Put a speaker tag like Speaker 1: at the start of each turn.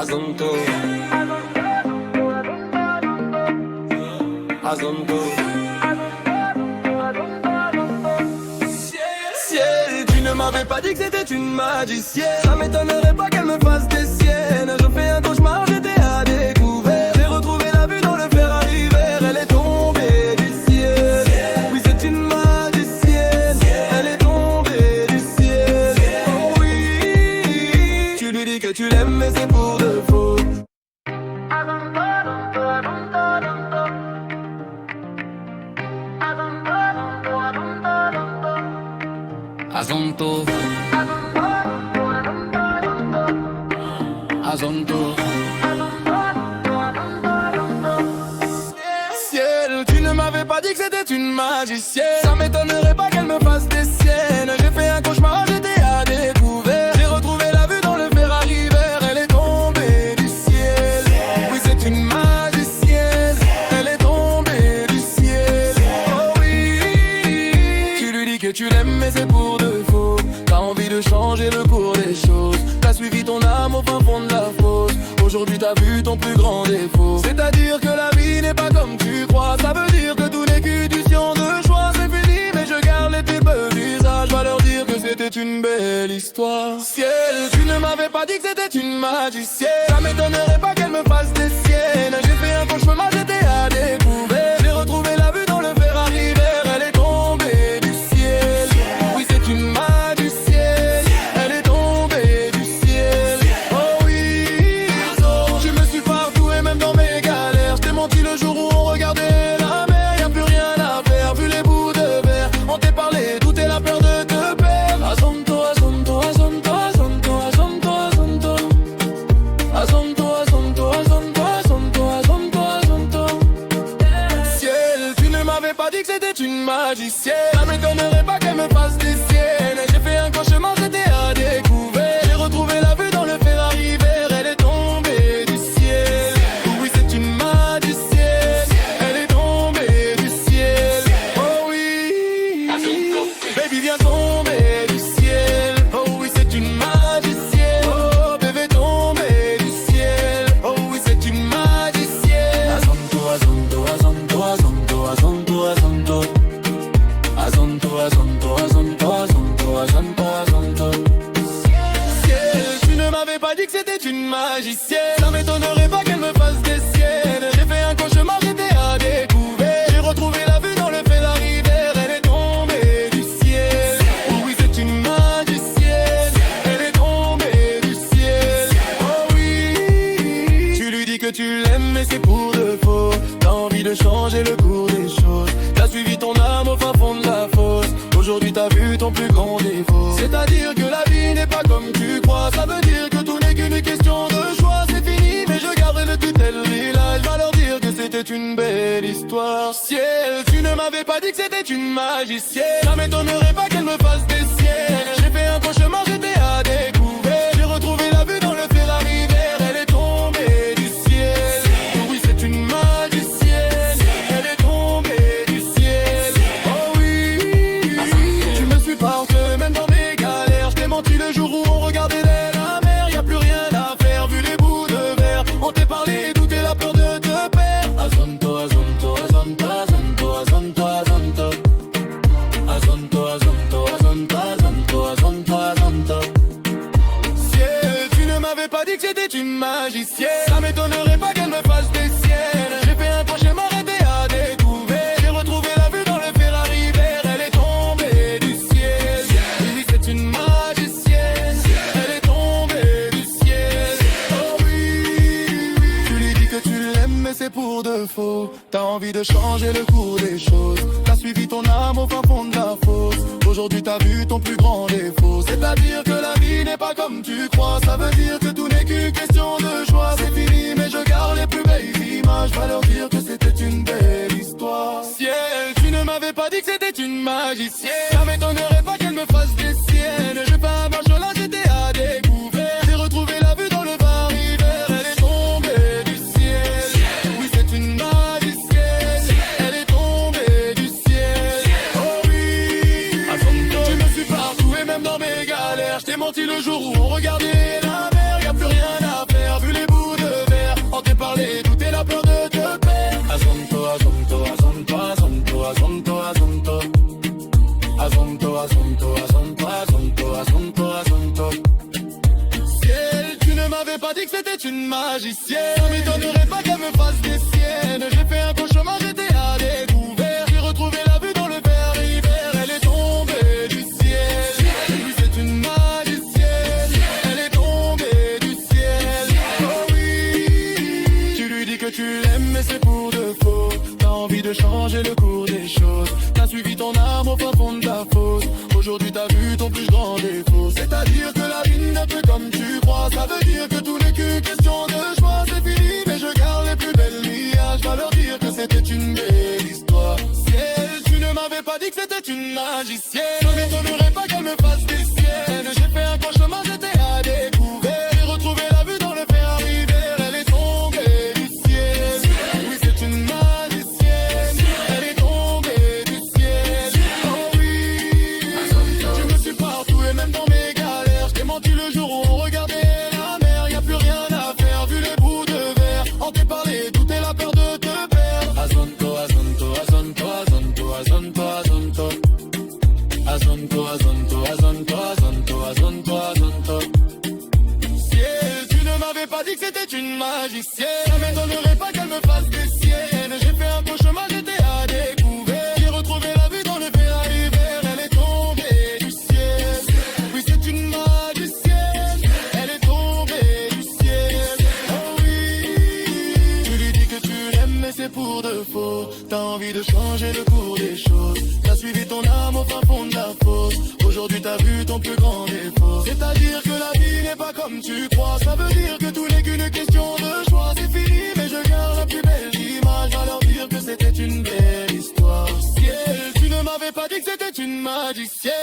Speaker 1: Azonto, Azonto. Ciel, tu ne m'avais pas dit que c'était une magicienne. Ça m'étonnerait pas qu'elle me fasse des siennes. Je fais un cauchemar, j'étais à découvert. J'ai retrouvé la vue dans le Ferrari vert. Elle est tombée du ciel. Oui, c'est une magicienne. Elle est tombée du ciel. Oh oui, tu lui dis que tu l'aimes mais c'est pour de faux. Azonto, Azonto. Ciel, tu ne m'avais pas dit que c'était une magicienne. Ça m'étonnerait pas qu'elle me fasse des siennes. J'ai fait un cauchemar, j'étais à découvert. J'ai retrouvé la vue dans le Ferrari vert. Elle est tombée du ciel. Oui, c'est une magicienne. Elle est tombée du ciel. Oh oui, tu lui dis que tu l'aimes mais c'est pour de faux. T'as envie de changer le cours des choses. T'as suivi ton âme au fin fond de la fosse. Aujourd'hui t'as vu ton plus grand défaut. C'est-à-dire que la vie n'est pas comme tu crois. Ça veut dire que tout n'est qu'une de choix. C'est fini mais je garde les types d'usage. Va leur dire que c'était une belle histoire. Ciel, tu ne m'avais pas dit que c'était une magicienne. Ça m'étonnerait pas qu'elle me fasse des siennes. J'ai fait un cauchemar, j'étais à découvert. J'ai retrouvé la vue dans le Ferrari vert. Elle est tombée du ciel. Oui, c'est une magicienne. Elle est tombée du ciel. Oh oui, je me suis partout et même dans mes galères. Je t'ai menti le jour où on regardait la mer. Y'a plus rien à faire, vu les bouts de verre. On t'est parlé, tout est la peur de te perdre. Azonto, azonto, azonto, azonto, azonto, azonto. Azonto, azonto, azonto, azonto, azonto, azonto. Ciel, tu ne m'avais pas dit que c'était une magicienne. Ça m'étonnerait pas qu'elle me fasse des siennes. J'ai fait un cauchemar, j'étais à découvert. J'ai retrouvé la vue dans le Ferrari vert. Elle est tombée du ciel. Oui, c'est une magicienne. Elle est tombée du ciel. Oh oui, baby viens tomber du ciel. Oh oui, c'est une magicienne. Oh bébé tomber du ciel. Oh oui, c'est une magicienne. Azonto, azonto, azonto, azonto, azonto, azonto. Azonto, azonto, azonto, azonto, azonto, azonto. Ciel, tu ne m'avais pas dit que c'était une magicienne. Ça m'étonnerait pas qu'elle me fasse des siennes. J'ai fait un cauchemar, j'étais à découvert. J'ai retrouvé la vue dans le Ferrari vert. Elle est tombée du ciel. Oh oui, c'est une magicienne. Elle est tombée du ciel. Oh oui, tu lui dis que tu l'aimes mais c'est pour de faux. T'as envie de changer le cours des choses. T'as suivi ton âme au fin fond de la fosse. Aujourd'hui t'as vu ton plus grand défaut. C'est-à-dire que la vie n'est pas comme tu crois. Ça veut dire que tout n'est qu'une question de choix. C'est fini mais je garde le tutelle village. Va leur dire que c'était une belle histoire. Ciel, tu ne m'avais pas dit que c'était une magicienne. Ça m'étonnerait pas qu'elle me fasse des siennes. J'ai fait un cauchemar, j'étais à découvert. J'ai retrouvé la vue dans le Ferrari vert. Elle est tombée du ciel. Oui, c'est une magicienne. Elle est tombée du ciel. Oh oui, tu me suis partout même dans mes galères. Je t'ai menti le jour où on regardait la mer. Y'a plus rien à faire vu les bouts de verre. On t'est parlé, tout est la peur de te perdre. Azonto, azonto, azonto, azonto, azonto, azonto. Azonto, azonto, azonto, azonto, azonto, azonto. Ciel, tu ne m'avais pas dit que c'était une magicienne. Ça m'étonnerait pas qu'elle me fasse des siennes. J'ai fait un cauchemar, j'étais à découvert. J'ai retrouvé la vue dans le Ferrari vert. Elle est tombée du ciel. Oui, c'est une magicienne. Elle est tombée du ciel. Oh oui, tu lui dis que tu l'aimes mais c'est pour de faux. T'as envie de changer le cours des choses. T'as suivi ton âme au fin fond de la fosse. Aujourd'hui t'as vu ton plus grand défaut. C'est-à-dire que la vie n'est pas comme tu crois. Ça veut dire que tout n'est qu'une question de choix. C'est fini mais je garde les plus belles images. Va leur dire que c'était une belle histoire. Ciel, tu ne m'avais pas dit que c'était une magicienne. Ça m'étonnerait pas qu'elle me fasse des siennes. J'ai fait un marche là, j'étais à découvert. J'ai retrouvé la vue dans le Paris vert. Elle est tombée du ciel. Oui, c'est une magicienne. Elle est tombée du ciel. Oh oui, tu me suis partout et même dans mes galères. Je t'ai menti le jour où on regardait la mer. Y'a plus rien à faire vu les bouts magicienne. Ça m'étonnerait pas qu'elle me fasse des siennes. J'ai fait un cauchemar, j'étais à découvert. J'ai retrouvé la vue dans le verre hiver. Elle est tombée du ciel. Oui, c'est une magicienne. Elle est tombée du ciel. Oh oui. Tu lui dis que tu l'aimes, mais c'est pour de faux. T'as envie de changer le cours des choses. T'as suivi ton âme au fin fond de la fosse. Aujourd'hui t'as vu ton plus grand défaut. C'est-à-dire que la vie n'est plus comme tu crois. Ça veut dire que tout n'est qu'une question de choix. C'est fini mais je garde les plus belles millages. Je vais leur dire que c'était une belle histoire. Ciel, tu ne m'avais pas dit que c'était une magicienne. Ça m'étonnerait pas qu'elle me fasse des siennes. J'ai fait un cauchemar, j'étais à découvert. J'ai retrouvé la vue dans le Ferrari vert. Elle est tombée du ciel. Oui, c'est une magicienne. Elle est tombée du ciel. Oh oui. Je me suis partout et même dans mes galères. Je t'ai menti le jour où on regardait la mer. Y a plus rien à faire vu les bouts de verre. On t'est parlé, tout est la peur de te perdre. Azonto, azonto, azonto, azonto, azonto, azonto. Azonto, azonto, azonto, azonto, azonto, azonto. Ciel, tu ne m'avais pas dit que c'était une magicienne. Ça m'étonnerait pas qu'elle me fasse des siennes. J'ai fait un cauchemar, j'étais à découvert. J'ai retrouvé la vue dans le Ferrari vert. Elle est tombée du ciel. Oui, c'est une magicienne. Elle est tombée du ciel. Oh oui. Tu lui dis que tu l'aimes, mais c'est pour de faux. T'as envie de changer le cours des choses. T'as suivi ton âme au fin fond de la fosse. Aujourd'hui t'as vu ton plus grand défaut. C'est-à-dire que la vie n'est pas comme tu crois. Ça veut dire que tout n'est qu'une question de choix. C'est fini mais je garde la plus belle image. Va leur dire que c'était une belle histoire. Ciel, tu ne m'avais pas dit que c'était une magicienne.